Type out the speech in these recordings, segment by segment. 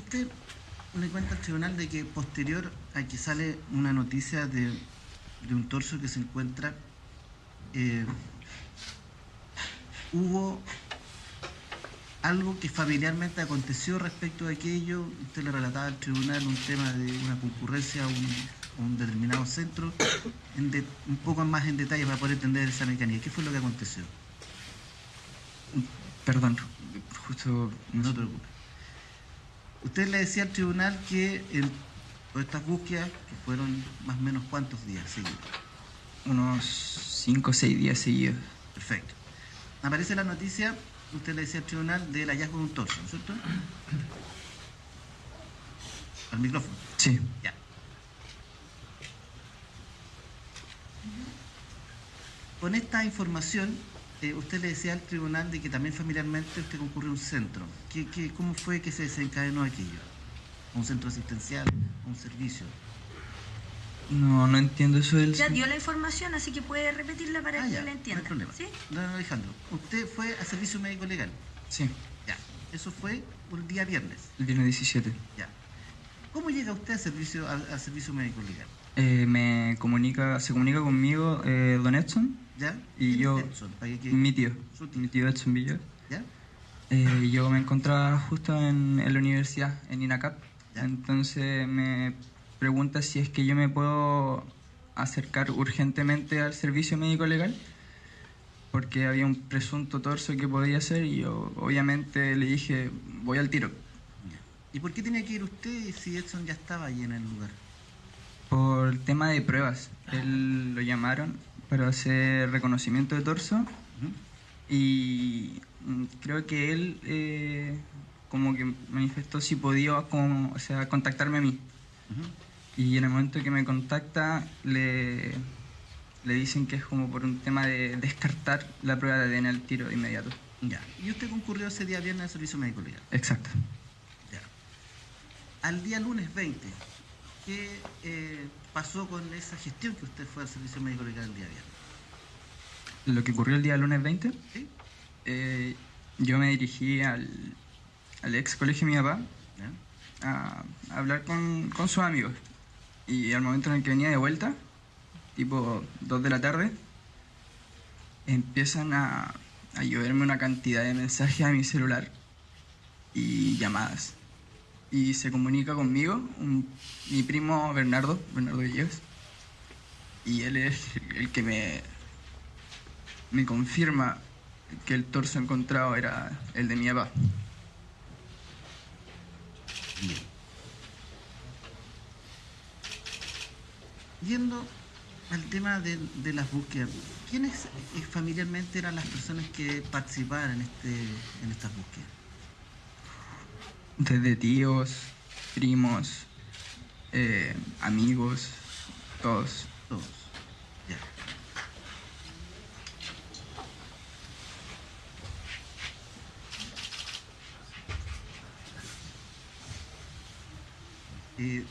Usted le cuenta al tribunal de que posterior a que sale una noticia de un torso que se encuentra, hubo algo que familiarmente aconteció respecto de aquello. Usted le relataba al tribunal un tema de una concurrencia a un determinado centro, un poco más en detalle para poder entender esa mecánica. ¿Qué fue lo que aconteció? Perdón, justo... No te preocupes. Usted le decía al tribunal que estas búsquedas, que fueron más o menos ¿cuántos días seguidos? Unos 5 o 6 días seguidos. Perfecto. Aparece la noticia, usted le decía al tribunal, del hallazgo de un torso, ¿no es cierto? Al micrófono. Sí. Ya. Con esta información, usted le decía al tribunal de que también familiarmente usted concurrió a un centro. ¿Cómo fue que se desencadenó aquello? ¿A un centro asistencial? ¿A un servicio? No entiendo eso del... Ya dio la información, así que puede repetirla para que la entienda. No hay problema. ¿Sí? No, Alejandro, usted fue a servicio médico legal. Sí. Ya. Eso fue el día viernes. El viernes 17. Ya. ¿Cómo llega usted al servicio médico legal? Se comunica conmigo don Edson. ¿Ya? Y yo, Edson? mi tío Edson Villar. ¿Ya? Yo me encontraba justo en la universidad, en INACAP. ¿Ya? Entonces me pregunta si es que yo me puedo acercar urgentemente al servicio médico legal, porque había un presunto torso que podía ser, y yo obviamente le dije, voy al tiro. ¿Y por qué tenía que ir usted si Edson ya estaba allí en el lugar? Por el tema de pruebas. Él lo llamaron para hacer reconocimiento de torso. Y creo que él como que manifestó si podía contactarme a mí. Y en el momento que me contacta le dicen que es como por un tema de descartar la prueba de ADN al tiro de inmediato. Ya. ¿Y usted concurrió ese día viernes al servicio médico legal? Exacto. Ya. Al día lunes 20, ¿qué pasó con esa gestión que usted fue al servicio médico legal el día viernes? Lo que ocurrió el día lunes 20, ¿Sí? yo me dirigí al ex colegio de mi papá. ¿Ya? A hablar con sus amigos. Y al momento en el que venía de vuelta, tipo 2 de la tarde, empiezan a lloverme una cantidad de mensajes a mi celular y llamadas. Y se comunica conmigo mi primo Bernardo Villegas, y él es el que me confirma que el torso encontrado era el de mi papá. Bien. Yendo al tema de las búsquedas, ¿quiénes familiarmente eran las personas que participaban en estas búsquedas? Desde tíos, primos, amigos, todos. Todos. Ya.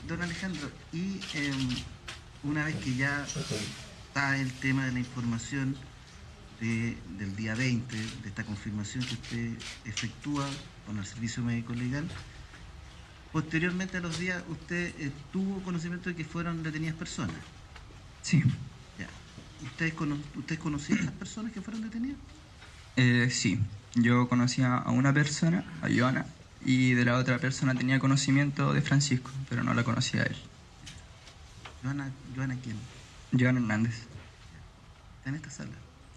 Don Alejandro, y una vez que ya está el tema de la información del día 20, de esta confirmación que usted efectúa con el servicio médico legal, posteriormente a los días usted tuvo conocimiento de que fueron detenidas personas. Sí. Ya. ¿Usted conocía a estas personas que fueron detenidas? Sí. Yo conocía a una persona, a Joana, y de la otra persona tenía conocimiento de Francisco, pero no la conocía a él. ¿Joana quién? Joana Hernández. ¿Está en esta sala?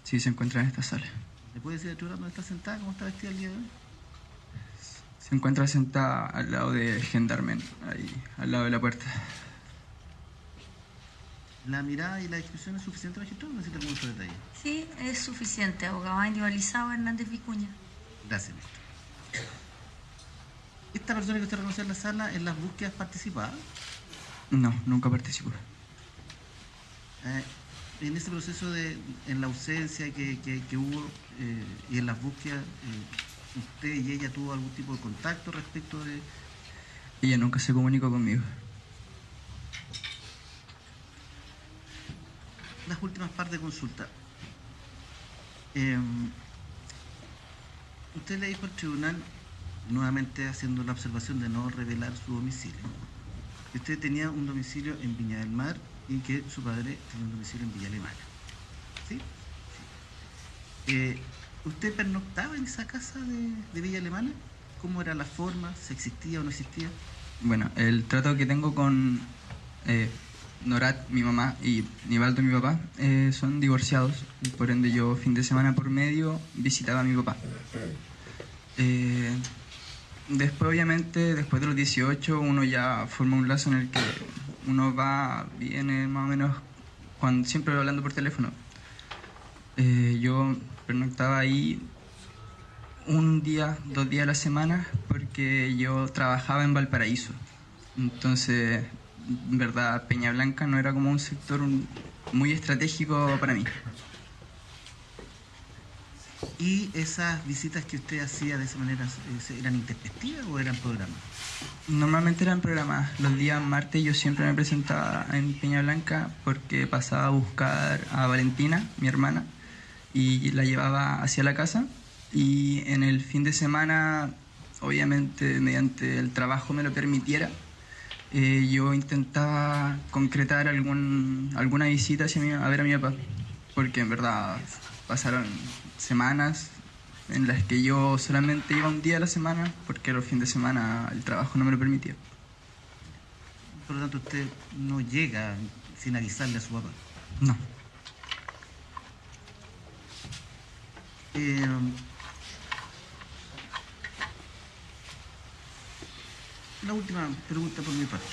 Sí, se encuentra en esta sala. ¿Le puede decir a Chura dónde está sentada, cómo está vestida el día de hoy? Se encuentra sentada al lado del gendarme, ahí, al lado de la puerta. ¿La mirada y la descripción es suficiente, magistrado, o necesita algún otro detalle? Sí, es suficiente, abogado individualizado Hernández Vicuña. Gracias, maestro. ¿Esta persona que usted reconoció en la sala en las búsquedas participaba? No, nunca participó. En ese proceso en la ausencia que hubo y en las búsquedas, ¿usted y ella tuvo algún tipo de contacto respecto de...? Ella nunca se comunicó conmigo. Las últimas partes de consulta. Usted le dijo al tribunal nuevamente haciendo la observación de no revelar su domicilio. Usted tenía un domicilio en Viña del Mar y que su padre tenía un domicilio en Villa Alemana. ¿Sí? Sí. ¿Usted pernoctaba en esa casa de Villa Alemana? ¿Cómo era la forma? ¿Si existía o no existía? Bueno, el trato que tengo con Norat, mi mamá, y Nivaldo, mi papá, son divorciados. Por ende, yo fin de semana por medio visitaba a mi papá. Después, obviamente, después de los 18, uno ya forma un lazo en el que uno va, viene más o menos, siempre hablando por teléfono. Yo pernoctaba ahí un día, 2 días a la semana, porque yo trabajaba en Valparaíso. Entonces, en verdad, Peña Blanca no era como un sector muy estratégico para mí. ¿Y esas visitas que usted hacía de esa manera eran intempestivas o eran programadas? Normalmente eran programadas. Los días martes yo siempre me presentaba en Peña Blanca porque pasaba a buscar a Valentina, mi hermana, y la llevaba hacia la casa. Y en el fin de semana, obviamente mediante el trabajo me lo permitiera, yo intentaba concretar alguna visita a ver a mi papá, porque en verdad pasaron semanas en las que yo solamente iba un día a la semana porque los fines de semana el trabajo no me lo permitía. Por lo tanto, usted no llega sin avisarle a su papá. No. La última pregunta por mi parte.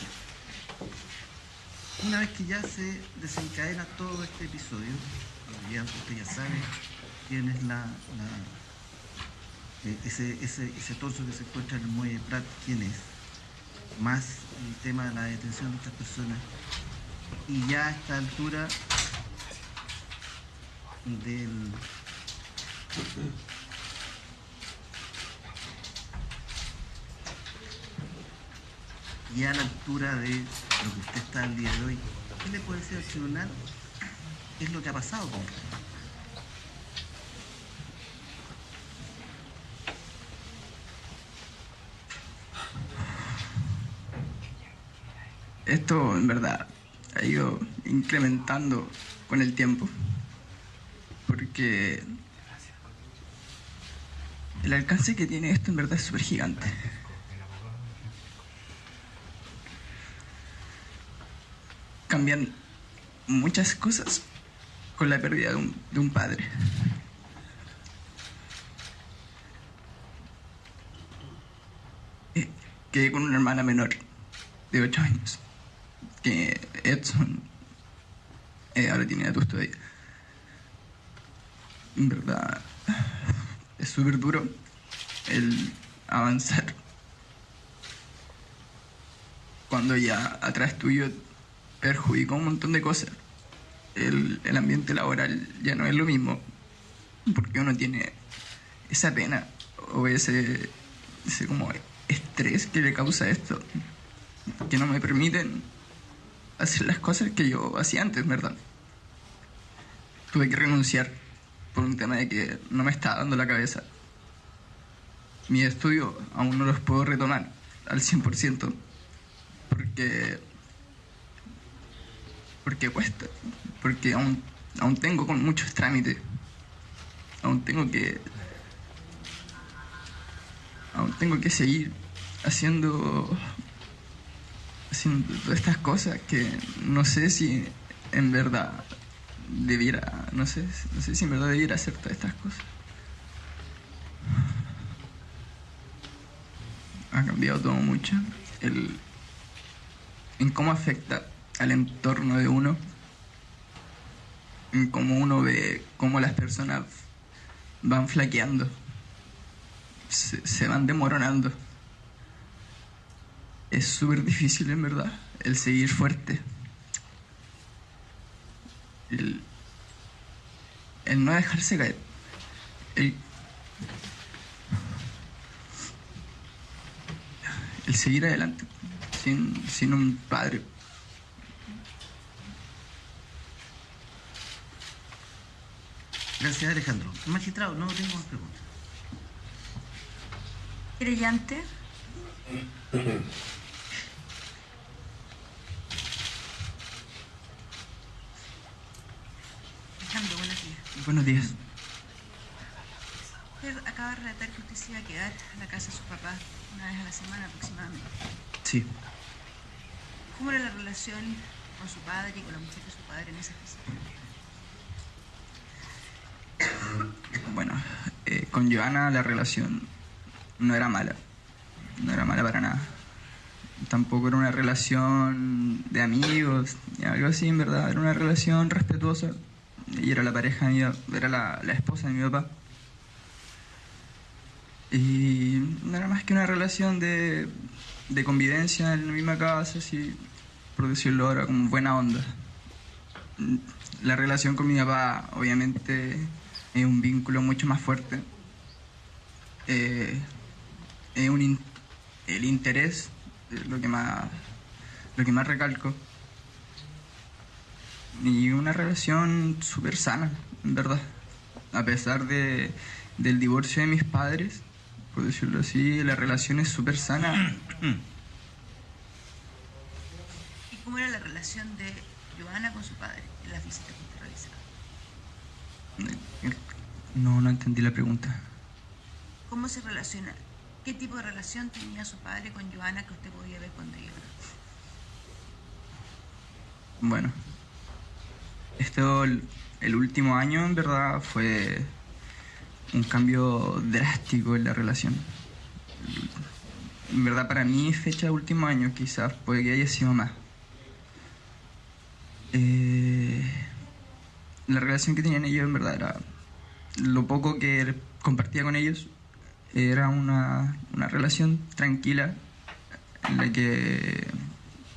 Una vez que ya se desencadena todo este episodio, usted ya sabe quién es ese torso que se encuentra en el muelle Prat, quién es, más el tema de la detención de estas personas, y ya a esta altura y a la altura de lo que usted está al día de hoy, ¿qué le puede decir al tribunal? ¿Qué es lo que ha pasado con usted? Esto en verdad ha ido incrementando con el tiempo, porque el alcance que tiene esto en verdad es súper gigante. Cambian muchas cosas con la pérdida de un padre. Quedé con una hermana menor de 8 años, que Edson ahora tiene edad todavía. En verdad es súper duro el avanzar cuando ya atrás tuyo perjudicó un montón de cosas. El ambiente laboral ya no es lo mismo, porque uno tiene esa pena o ese como estrés que le causa esto, que no me permiten hacer las cosas que yo hacía antes, ¿verdad? Tuve que renunciar por un tema de que no me estaba dando la cabeza. Mi estudio aún no los puedo retomar al 100%, porque cuesta, porque aún tengo con muchos trámites, aún tengo que seguir haciendo todas estas cosas que no sé si en verdad debiera, no sé si en verdad debiera hacer todas estas cosas. Ha cambiado todo mucho en cómo afecta al entorno de uno, en cómo uno ve cómo las personas van flaqueando, se van desmoronando. Es súper difícil en verdad el seguir fuerte, el no dejarse caer, el seguir adelante sin un padre. Gracias, Alejandro. Magistrado, no tengo más preguntas. Querellante. Alejandro, buenos días. Buenos días. Usted acaba de relatar que usted se iba a quedar en la casa de su papá una vez a la semana aproximadamente. Sí. ¿Cómo era la relación con su padre y con la mujer de su padre en esa visita? Bueno, con Joana la relación no era mala. No era mala para nada. Tampoco era una relación de amigos, ni algo así, en verdad. Era una relación respetuosa. Ella era la pareja de era la esposa de mi papá. Y no era más que una relación de convivencia en la misma casa, así, por decirlo ahora, como buena onda. La relación con mi papá, obviamente, es un vínculo mucho más fuerte. Es el interés, lo que más recalco. Y una relación súper sana, en verdad. A pesar del divorcio de mis padres, por decirlo así, la relación es súper sana. ¿Y cómo era la relación de Joana con su padre en las visitas que usted realizaba? No entendí la pregunta. ¿Cómo se relaciona? ¿Qué tipo de relación tenía su padre con Joana que usted podía ver cuando iba? Bueno, el último año en verdad fue un cambio drástico en la relación. En verdad para mí fecha de último año quizás puede que haya sido más. La relación que tenían ellos en verdad era lo poco que compartía con ellos. Era una relación tranquila en la que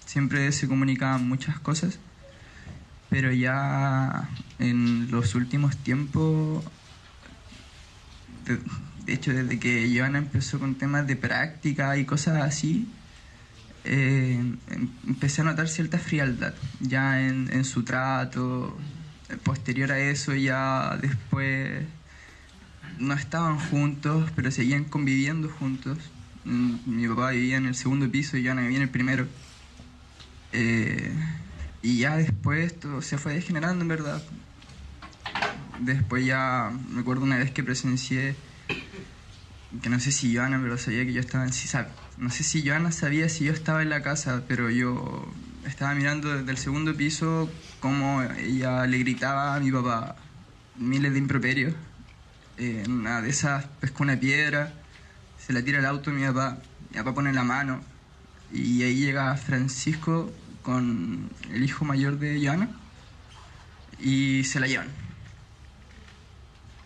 siempre se comunicaban muchas cosas, pero ya en los últimos tiempos, de hecho desde que Joana empezó con temas de práctica y cosas así, empecé a notar cierta frialdad ya en su trato. Posterior a eso ya después no estaban juntos, pero seguían conviviendo juntos. Mi papá vivía en el segundo piso y Joana vivía en el primero. Y ya después esto se fue degenerando, en verdad. Después ya me acuerdo una vez que presencié que no sé si Joana, pero sabía que yo estaba en CISAP. No sé si Joana sabía si yo estaba en la casa, pero yo estaba mirando desde el segundo piso cómo ella le gritaba a mi papá miles de improperios. Una de esas pesca una piedra, se la tira al auto mi papá pone la mano y ahí llega Francisco con el hijo mayor de Joana y se la llevan.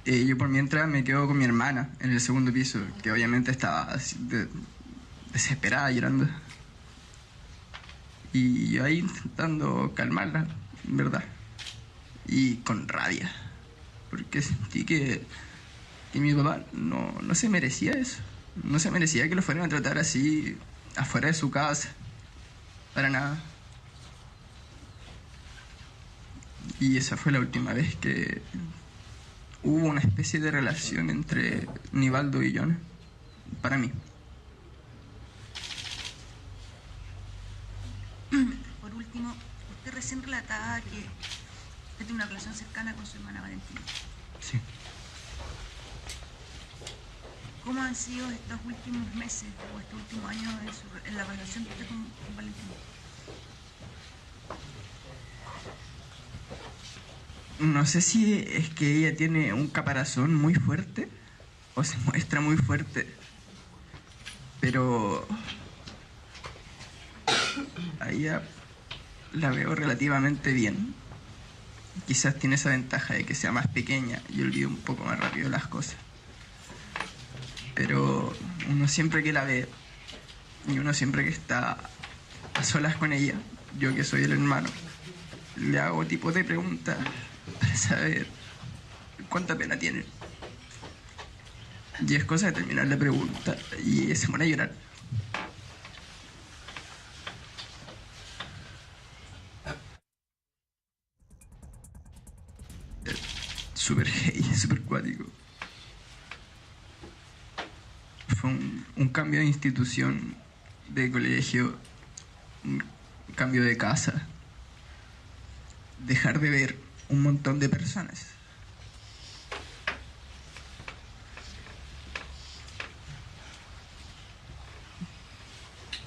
Yo por mientras me quedo con mi hermana en el segundo piso, que obviamente estaba así desesperada, llorando. Y yo ahí intentando calmarla, en verdad. Y con rabia, porque sentí que mi papá no se merecía eso. No se merecía que lo fueran a tratar así afuera de su casa. Para nada. Y esa fue la última vez que hubo una especie de relación entre Nivaldo y Joana, para mí. Por último, usted recién relataba que usted tiene una relación cercana con su hermana Valentina. Sí. ¿Cómo han sido estos últimos meses o este último año en la relación que usted con Valentina? No sé si es que ella tiene un caparazón muy fuerte o se muestra muy fuerte, pero a ella la veo relativamente bien. Quizás tiene esa ventaja de que sea más pequeña y olvida un poco más rápido las cosas. Pero uno siempre que la ve y uno siempre que está a solas con ella, yo que soy el hermano, le hago tipo de preguntas para saber cuánta pena tiene. Y es cosa de terminar la pregunta y se pone a llorar. Súper gay, súper cuático. Fue un cambio de institución, de colegio, un cambio de casa, dejar de ver un montón de personas.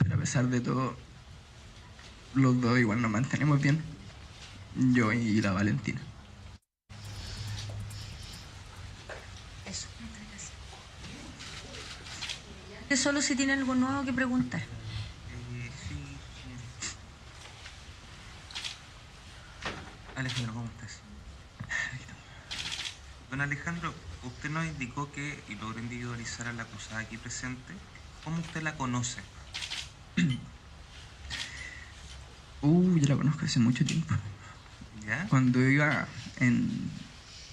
Pero a pesar de todo, los dos igual nos mantenemos bien, yo y la Valentina. Eso, muchas gracias. Que solo si tiene algo nuevo que preguntar. Sí. Alejandro, ¿cómo estás? Don Alejandro, usted nos indicó que, y logró individualizar a la acusada aquí presente, ¿cómo usted la conoce? Yo la conozco hace mucho tiempo. ¿Ya? Cuando iba en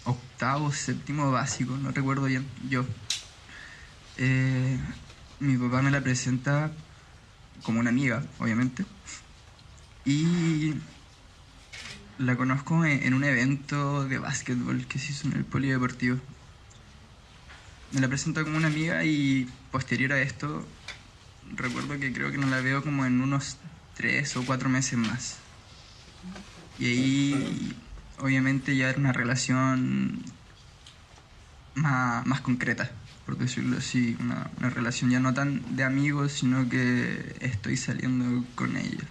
octavo, séptimo básico, no recuerdo bien, mi papá me la presenta como una amiga, obviamente, y la conozco en un evento de básquetbol que se hizo en el polideportivo. Me la presenta como una amiga y posterior a esto, recuerdo que creo que no la veo como en unos 3 o 4 meses más. Y ahí, obviamente, ya era una relación más concreta, por decirlo así. Una relación ya no tan de amigos, sino que estoy saliendo con ella.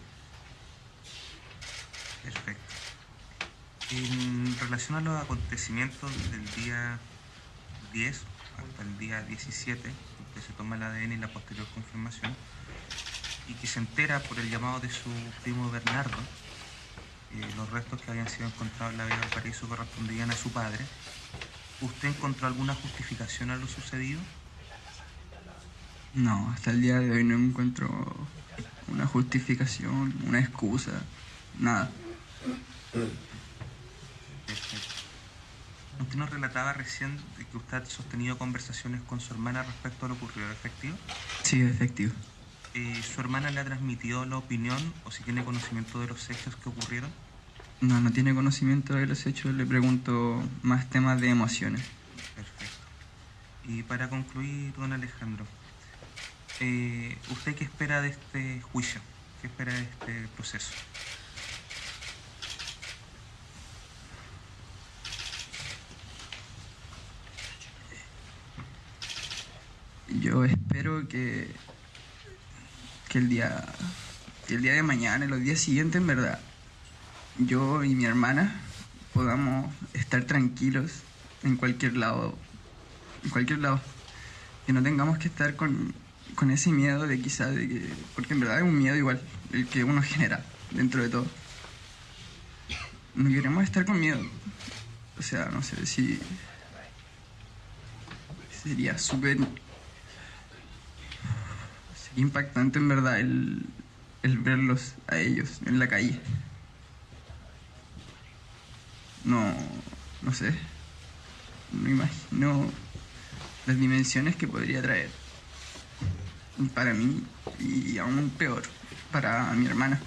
Perfecto. En relación a los acontecimientos del día 10 hasta el día 17, que se toma el ADN y la posterior confirmación, y que se entera por el llamado de su primo Bernardo, los restos que habían sido encontrados en la Vía Valparaíso correspondían a su padre. ¿Usted encontró alguna justificación a lo sucedido? No, hasta el día de hoy no encuentro una justificación, una excusa, nada. Perfecto. Usted nos relataba recién de que usted ha sostenido conversaciones con su hermana respecto a lo ocurrido, ¿efectivo? Sí, efectivo. ¿Su hermana le ha transmitido la opinión o si tiene conocimiento de los hechos que ocurrieron? No tiene conocimiento de los hechos, le pregunto más temas de emociones. Perfecto. Y para concluir, don Alejandro, ¿usted qué espera de este juicio? ¿Qué espera de este proceso? Yo espero que el día de mañana, los días siguientes, en verdad, yo y mi hermana podamos estar tranquilos en cualquier lado, que no tengamos que estar con ese miedo de quizás, porque en verdad es un miedo igual, el que uno genera dentro de todo. No queremos estar con miedo, o sea, no sé si sería súper impactante en verdad el verlos a ellos en la calle. No sé, no imagino las dimensiones que podría traer para mí y aún peor para mi hermana.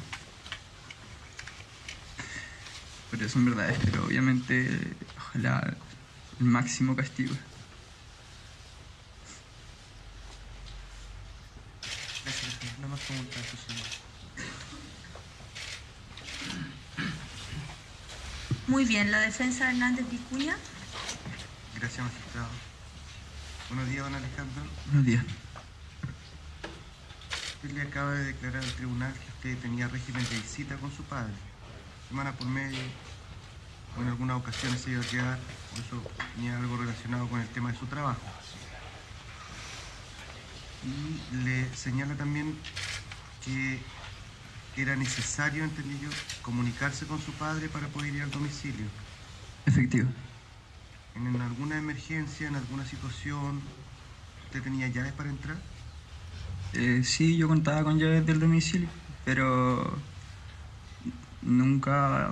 Por eso en verdad espero, obviamente, ojalá el máximo castigo. Gracias, no más preguntas, señor. Muy bien, la defensa de Hernández Vicuña. Gracias, magistrado. Buenos días, don Alejandro. Buenos días. Usted le acaba de declarar al tribunal que usted tenía régimen de visita con su padre, semana por medio, o en algunas ocasiones se iba a quedar, por eso tenía algo relacionado con el tema de su trabajo. Y le señala también que era necesario, entendí yo, comunicarse con su padre para poder ir al domicilio. Efectivo. En alguna emergencia, en alguna situación, ¿usted tenía llaves para entrar? Sí, yo contaba con llaves del domicilio, pero nunca,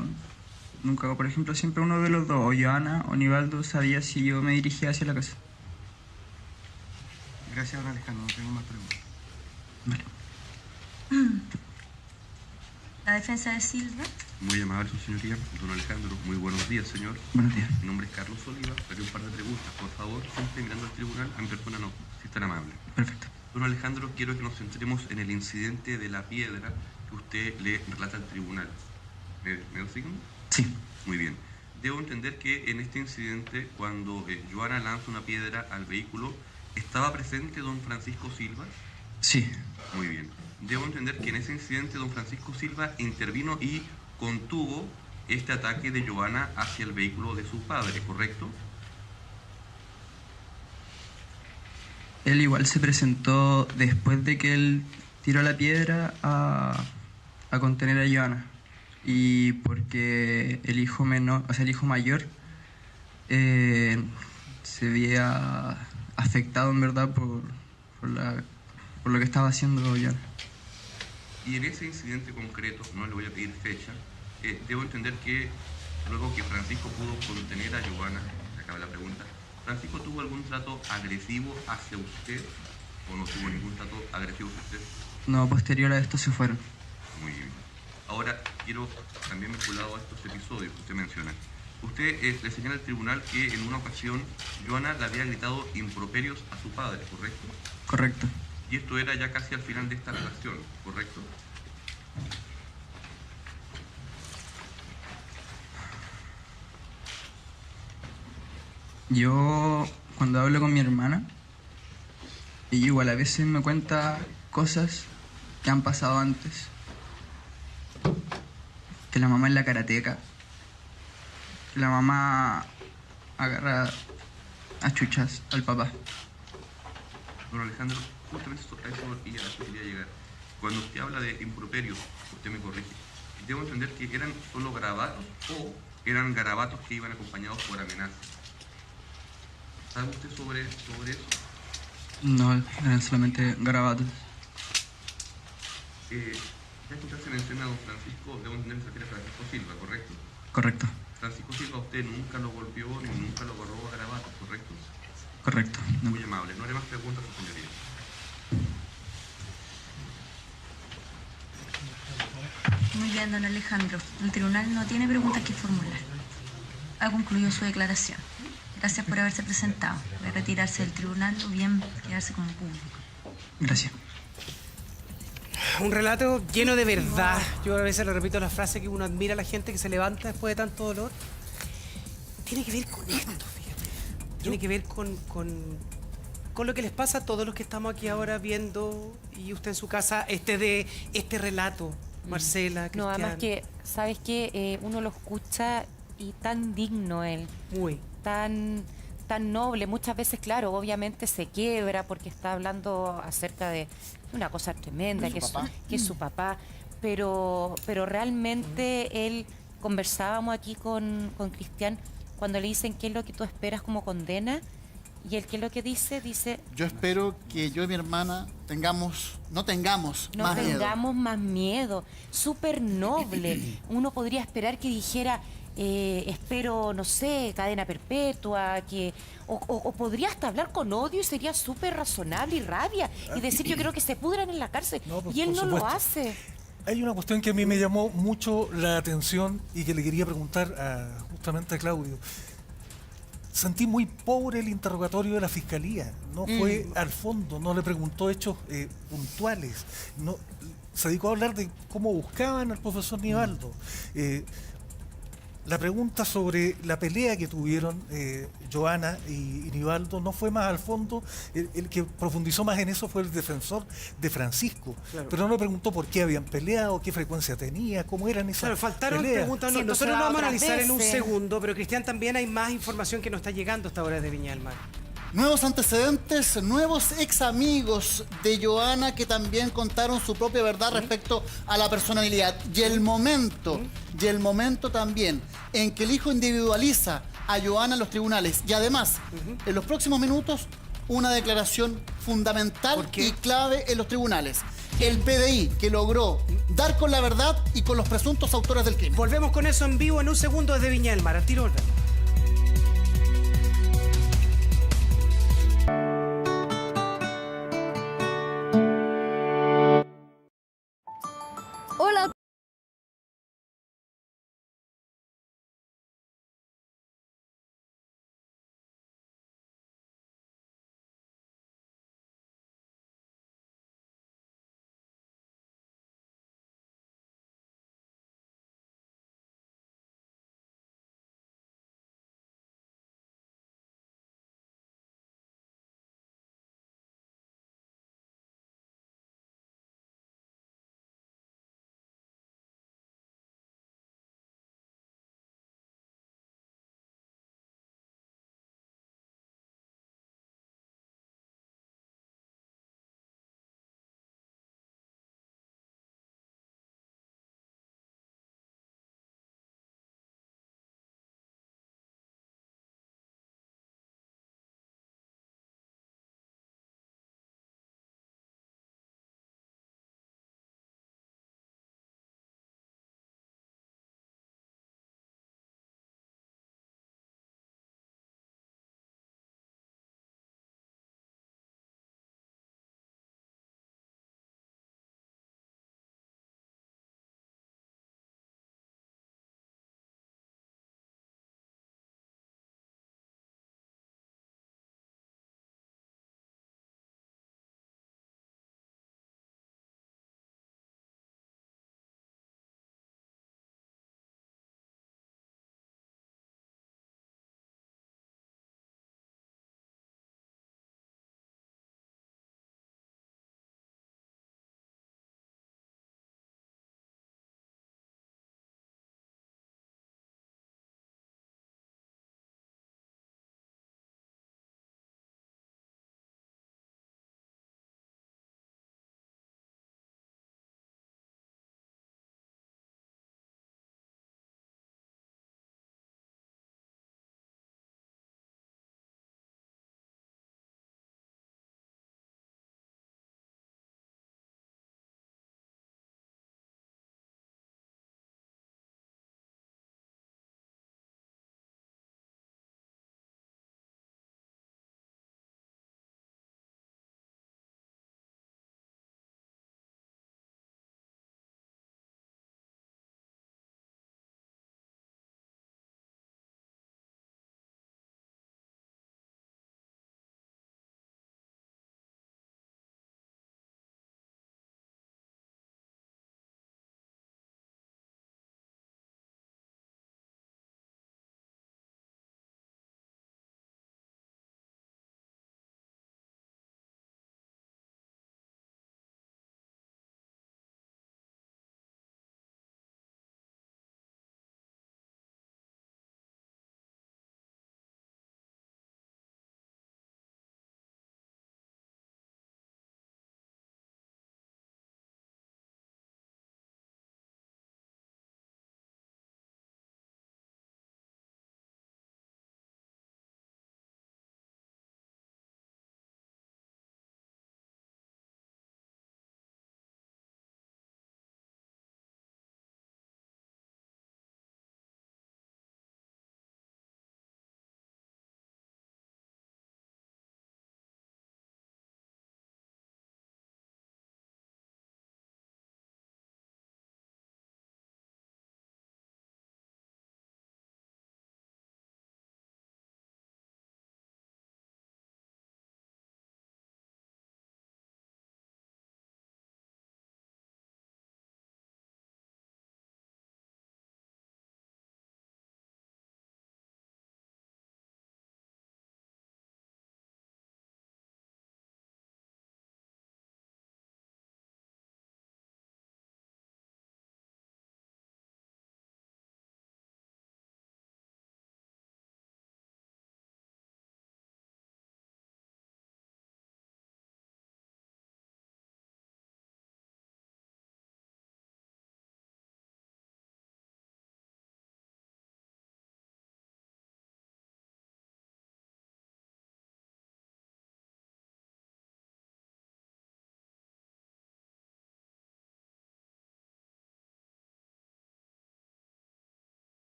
por ejemplo, siempre uno de los dos, o Joana o Nivaldo, sabía si yo me dirigía hacia la casa. Gracias, don Alejandro, no tengo más preguntas. Vale. La defensa de Silva. Muy amable, su señoría. Don Alejandro, muy buenos días, señor. Buenos días. Mi nombre es Carlos Oliva. Haré un par de preguntas, por favor. Siempre mirando al tribunal, a mi persona no, si es tan amable. Perfecto. Don Alejandro, quiero que nos centremos en el incidente de la piedra que usted le relata al tribunal. ¿Me lo siguen? Sí, Muy bien. Debo entender que en este incidente, cuando Joana lanza una piedra al vehículo, ¿estaba presente don Francisco Silva? sí, Muy bien. Debo entender que en ese incidente don Francisco Silva intervino y contuvo este ataque de Joana hacia el vehículo de su padre, ¿correcto? él igual se presentó después de que él tiró la piedra a contener a Joana. Y porque el hijo menor, o sea, el hijo mayor, eh, se veía afectado en verdad por, la, por lo que estaba haciendo Joana. Y en ese incidente concreto, no le voy a pedir fecha, debo entender que luego que Francisco pudo contener a Joana, se acaba la pregunta, ¿Francisco tuvo algún trato agresivo hacia usted o no tuvo ningún trato agresivo hacia usted? No, posterior a esto se fueron. Muy bien. Ahora, quiero también vinculado a estos episodios que usted menciona. Usted le señala al tribunal que en una ocasión Joana le había gritado improperios a su padre, ¿correcto? Correcto. Y esto era ya casi al final de esta relación, ¿correcto? Yo, cuando hablo con mi hermana, ella igual a veces me cuenta cosas que han pasado antes. Que la mamá es la karateca. Que la mamá agarra a chuchas al papá. Don Alejandro, justamente a eso quería llegar. Cuando usted habla de improperios, usted me corrige, debo entender que eran solo garabatos o eran garabatos que iban acompañados por amenazas. ¿Sabe usted sobre eso? No, eran solamente garabatos. Ya que usted se menciona a don Francisco, debo entender que se refiere a Francisco Silva, ¿correcto? Correcto, Francisco Silva, usted nunca lo golpeó ni nunca lo agarró a garabatos, ¿correcto? correcto. No. Muy amable. No haré más preguntas, su señoría. Muy bien, don Alejandro. El tribunal no tiene preguntas que formular. Ha concluido su declaración. Gracias por haberse presentado. Puede retirarse del tribunal o bien quedarse como público. Gracias. Un relato lleno de verdad. Yo a veces le repito la frase que uno admira a la gente que se levanta después de tanto dolor. Tiene que ver con esto, fíjate. Tiene que ver con lo que les pasa a todos los que estamos aquí ahora viendo, y usted en su casa, este relato, Marcela, No, Cristian. además que, ¿sabes qué? Uno lo escucha y tan digno él, Muy. tan noble. Muchas veces, claro, obviamente se quiebra porque está hablando acerca de una cosa tremenda, que es su papá, pero realmente él, conversábamos aquí con Cristian, cuando le dicen qué es lo que tú esperas como condena, y él qué es lo que dice, Yo espero que yo y mi hermana no tengamos más miedo. tengamos más miedo. Súper noble. Uno podría esperar que dijera, espero, no sé, cadena perpetua, o podría hasta hablar con odio y sería súper razonable y rabia y decir, yo creo que se pudran en la cárcel. No, Y él por no lo supuesto. hace. Hay una cuestión que a mí me llamó mucho la atención y que le quería preguntar justamente a Claudio. Sentí muy pobre el interrogatorio de la fiscalía. No fue al fondo, no le preguntó hechos puntuales. No, se dedicó a hablar de cómo buscaban al profesor Nivaldo. La pregunta sobre la pelea que tuvieron Joana y Nivaldo no fue más al fondo. El que profundizó más en eso fue el defensor de Francisco. Claro. Pero no le preguntó por qué habían peleado, qué frecuencia tenía, cómo eran esas Claro, faltaron peleas. preguntas. Siendo Nosotros lo vamos a otras analizar en un veces. segundo, pero Cristian, también hay más información que nos está llegando hasta ahora de Viña del Mar. Nuevos antecedentes, nuevos ex amigos de Joana que también contaron su propia verdad respecto a la personalidad. Y el momento también en que el hijo individualiza a Joana en los tribunales. Y además, en los próximos minutos, una declaración fundamental ¿Por qué? y clave en los tribunales. El PDI que logró dar con la verdad y con los presuntos autores del crimen. Volvemos con eso en vivo en un segundo desde Viña del Mar. Al tiro.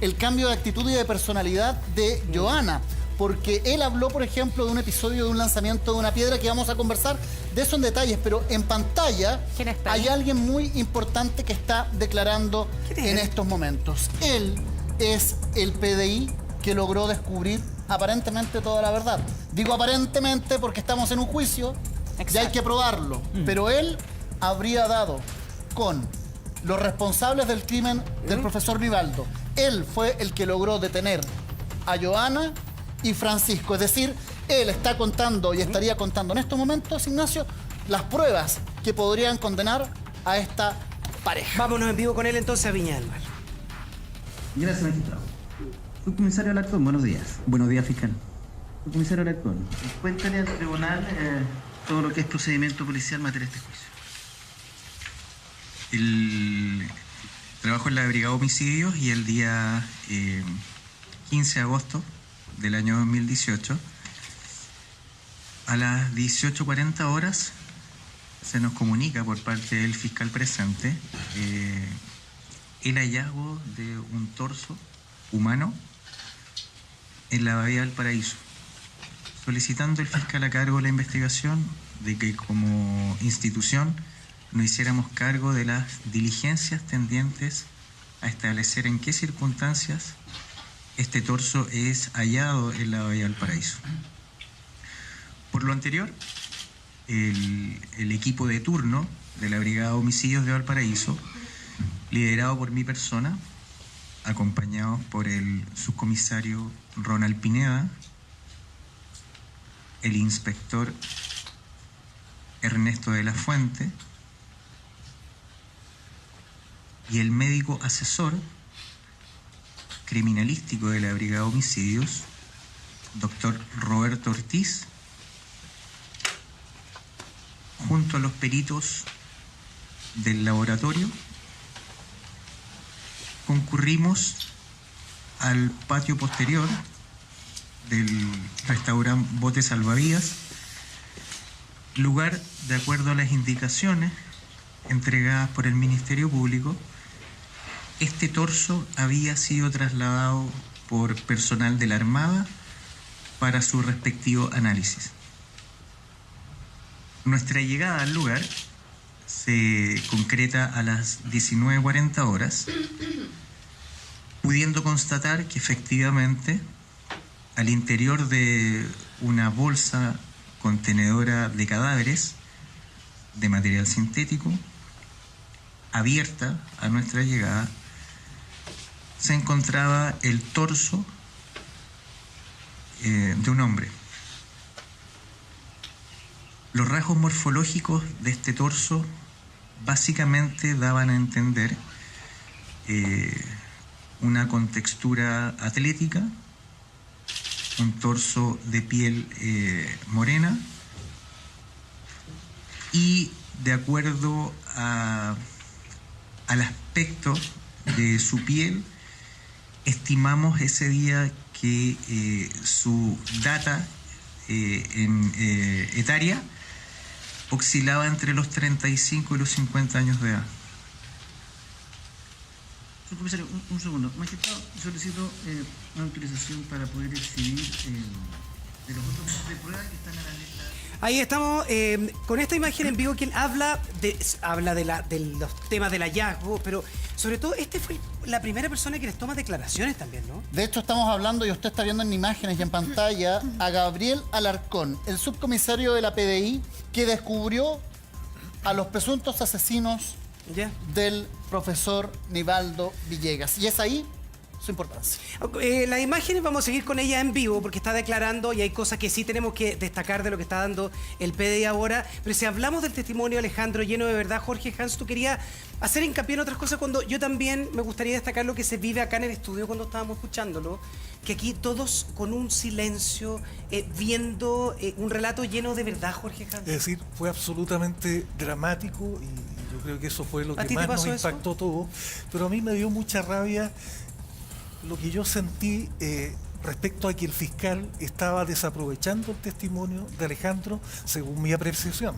el cambio de actitud y de personalidad de Joana. Porque él habló, por ejemplo, de un episodio de un lanzamiento de una piedra que vamos a conversar de eso en detalles, pero en pantalla ¿Quién está ahí? hay alguien muy importante que está declarando en estos momentos. Él es el PDI que logró descubrir aparentemente toda la verdad. Digo aparentemente porque estamos en un juicio y hay Exacto. que probarlo, pero él habría dado con los responsables del crimen del profesor Nivaldo. Él fue el que logró detener a Joana y Francisco. Es decir, él está contando y estaría contando en estos momentos, Ignacio, las pruebas que podrían condenar a esta pareja. Vámonos en vivo con él entonces a Viña del Mar. Gracias, magistrado. Subcomisario Alarcón, buenos días. Buenos días, fiscal. Subcomisario Alarcón, cuéntale al tribunal todo lo que es procedimiento policial en materia de este juicio. El trabajo en la Brigada de Homicidios y el día 15 de agosto del año 2018, a las 18:40 horas, se nos comunica por parte del fiscal presente el hallazgo de un torso humano en la Bahía del Paraíso, solicitando el fiscal a cargo de la investigación de que como institución nos hiciéramos cargo de las diligencias tendientes a establecer en qué circunstancias este torso es hallado en la Bahía del Paraíso. Por lo anterior, el equipo de turno de la Brigada de Homicidios de Valparaíso, liderado por mi persona, acompañados por el subcomisario Ronald Pineda, el inspector Ernesto de la Fuente y el médico asesor criminalístico de la Brigada de Homicidios, doctor Roberto Ortiz, junto a los peritos del laboratorio, concurrimos al patio posterior del restaurante Bote Salvavidas, lugar de acuerdo a las indicaciones entregadas por el Ministerio Público. Este torso había sido trasladado por personal de la Armada para su respectivo análisis. Nuestra llegada al lugar se concreta a las 19:40 horas, pudiendo constatar que efectivamente al interior de una bolsa contenedora de cadáveres de material sintético, abierta a nuestra llegada, se encontraba el torso de un hombre. Los rasgos morfológicos de este torso básicamente daban a entender una contextura atlética, un torso de piel morena y de acuerdo al aspecto de su piel, estimamos ese día que su data etaria oscilaba entre los 35 y los 50 años de edad. Subcomisario, un segundo. Magistrado, solicito una autorización para poder exhibir de los otros casos de prueba que están a la lista. Ahí estamos con esta imagen en vivo. Quien habla de los temas del hallazgo, pero sobre todo fue la primera persona que les toma declaraciones también, ¿no? De hecho, estamos hablando, y usted está viendo en imágenes y en pantalla, a Gabriel Alarcón, el subcomisario de la PDI, que descubrió a los presuntos asesinos del profesor Nivaldo Villegas. Y es ahí su importancia. Las imágenes vamos a seguir con ella en vivo porque está declarando y hay cosas que sí tenemos que destacar de lo que está dando el PDI ahora. Pero si hablamos del testimonio, Alejandro, lleno de verdad, Jorge Hans, tú querías hacer hincapié en otras cosas cuando yo también me gustaría destacar lo que se vive acá en el estudio cuando estábamos escuchándolo, que aquí todos con un silencio, viendo un relato lleno de verdad, Jorge Hans. Es decir, fue absolutamente dramático y yo creo que eso fue lo ¿A que ti te más nos pasó eso? impactó todo. Pero a mí me dio mucha rabia lo que yo sentí respecto a que el fiscal estaba desaprovechando el testimonio de Alejandro, según mi apreciación.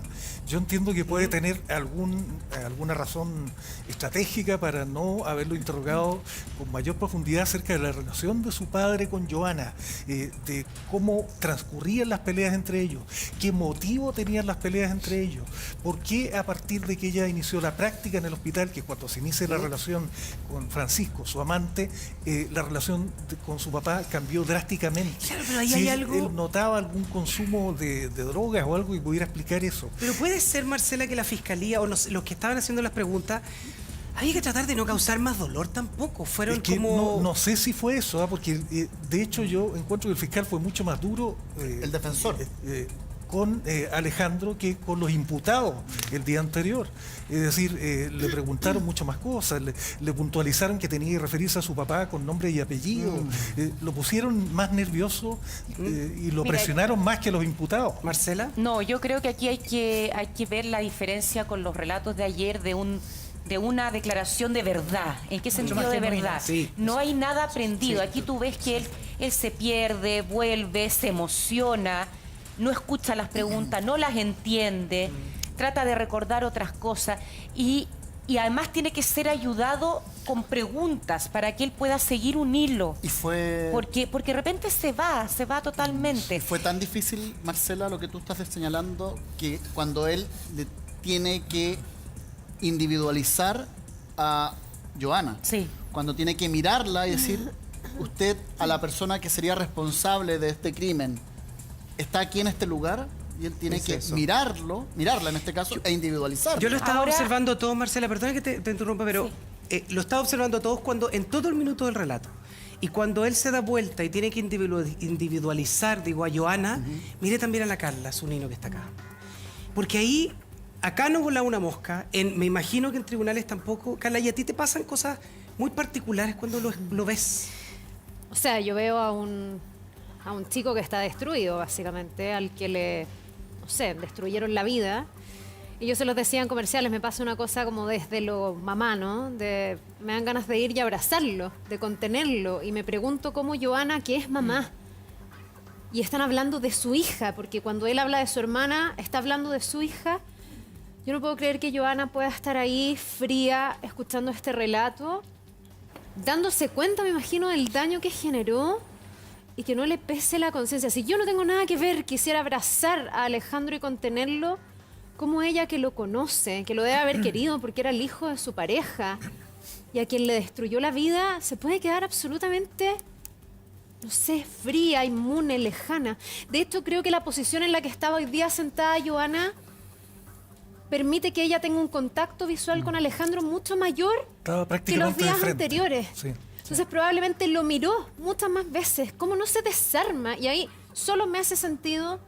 Yo entiendo que puede tener alguna razón estratégica para no haberlo interrogado con mayor profundidad acerca de la relación de su padre con Joana, de cómo transcurrían las peleas entre ellos, qué motivo tenían las peleas entre ellos, por qué a partir de que ella inició la práctica en el hospital, que cuando se inicia la relación con Francisco, su amante, la relación con su papá cambió drásticamente. Claro, pero ahí si hay él algo... notaba algún consumo de drogas o algo que pudiera explicar eso. Pero puede ser, Marcela, que la fiscalía o los que estaban haciendo las preguntas, había que tratar de no causar más dolor tampoco. Fueron Es que como... no sé si fue eso, porque de hecho yo encuentro que el fiscal fue mucho más duro. El defensor. Con Alejandro que con los imputados el día anterior. Es decir, le preguntaron muchas más cosas, le puntualizaron que tenía que referirse a su papá con nombre y apellido, lo pusieron más nervioso y lo presionaron más que los imputados. Marcela. No, yo creo que aquí hay que ver la diferencia con los relatos de ayer de una declaración de verdad. ¿En qué sentido de verdad? Sí. No hay nada aprendido. Aquí tú ves que él se pierde, vuelve, se emociona, no escucha las preguntas, no las entiende, trata de recordar otras cosas y además tiene que ser ayudado con preguntas para que él pueda seguir un hilo. Y fue... Porque de repente se va totalmente. Fue tan difícil, Marcela, lo que tú estás señalando, que cuando él tiene que individualizar a Joana, Sí. cuando tiene que mirarla y decir, usted a la persona que sería responsable de este crimen, está aquí en este lugar, y él tiene que mirarla en este caso, e individualizarla. Yo lo estaba Ahora- observando todo, Marcela, perdona que te interrumpa, pero lo estaba observando todos en todo el minuto del relato. Y cuando él se da vuelta y tiene que individualizar, a Joana, mire también a la Carla, su niño que está acá. Porque acá no volaba una mosca, me imagino que en tribunales tampoco. Carla, ¿y a ti te pasan cosas muy particulares cuando lo ves? O sea, yo veo a un chico que está destruido, básicamente, al que destruyeron la vida. Y yo se los decía en comerciales, me pasa una cosa como desde lo mamá, ¿no? Me dan ganas de ir y abrazarlo, de contenerlo. Y me pregunto cómo Joana, que es mamá, y están hablando de su hija, porque cuando él habla de su hermana, está hablando de su hija. Yo no puedo creer que Joana pueda estar ahí fría, escuchando este relato, dándose cuenta, me imagino, del daño que generó y que no le pese la conciencia. Si yo no tengo nada que ver, quisiera abrazar a Alejandro y contenerlo, como ella que lo conoce, que lo debe haber querido porque era el hijo de su pareja y a quien le destruyó la vida, se puede quedar absolutamente, fría, inmune, lejana. De hecho, creo que la posición en la que estaba hoy día sentada Joana permite que ella tenga un contacto visual con Alejandro mucho mayor Estaba que prácticamente los días de frente. anteriores. Sí. Entonces probablemente lo miró muchas más veces. ¿Cómo no se desarma? Y ahí solo me hace sentido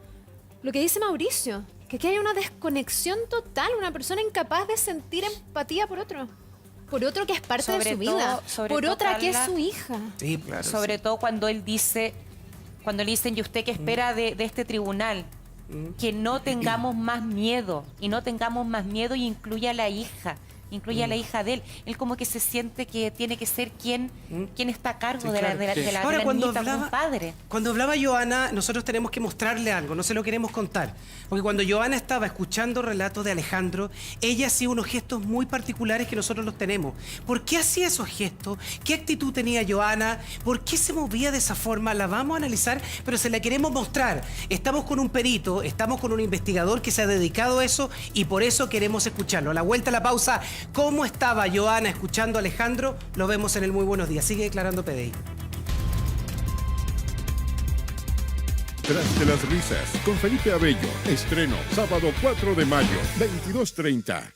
lo que dice Mauricio, que aquí hay una desconexión total, una persona incapaz de sentir empatía por otro que es parte de su vida, por otra que es su hija. Sí, claro. Sobre todo cuando le dicen, ¿y usted qué espera de este tribunal? Que no tengamos más miedo, y incluya a la hija. Incluye a la hija de él. Él como que se siente que tiene que ser quien está a cargo de la Ahora, cuando niñita, hablaba, un padre. Cuando hablaba Joana, nosotros tenemos que mostrarle algo, no se lo queremos contar. Porque cuando Joana estaba escuchando relatos de Alejandro, ella hacía unos gestos muy particulares que nosotros los tenemos. ¿Por qué hacía esos gestos? ¿Qué actitud tenía Joana? ¿Por qué se movía de esa forma? La vamos a analizar, pero se la queremos mostrar. Estamos con un perito, estamos con un investigador que se ha dedicado a eso y por eso queremos escucharlo. A la vuelta a la pausa, ¿cómo estaba Joana escuchando a Alejandro? Lo vemos en el Muy Buenos Días. Sigue declarando PDI. Tras de las risas, con Felipe Abello. Estreno, sábado 4 de mayo, 22:30.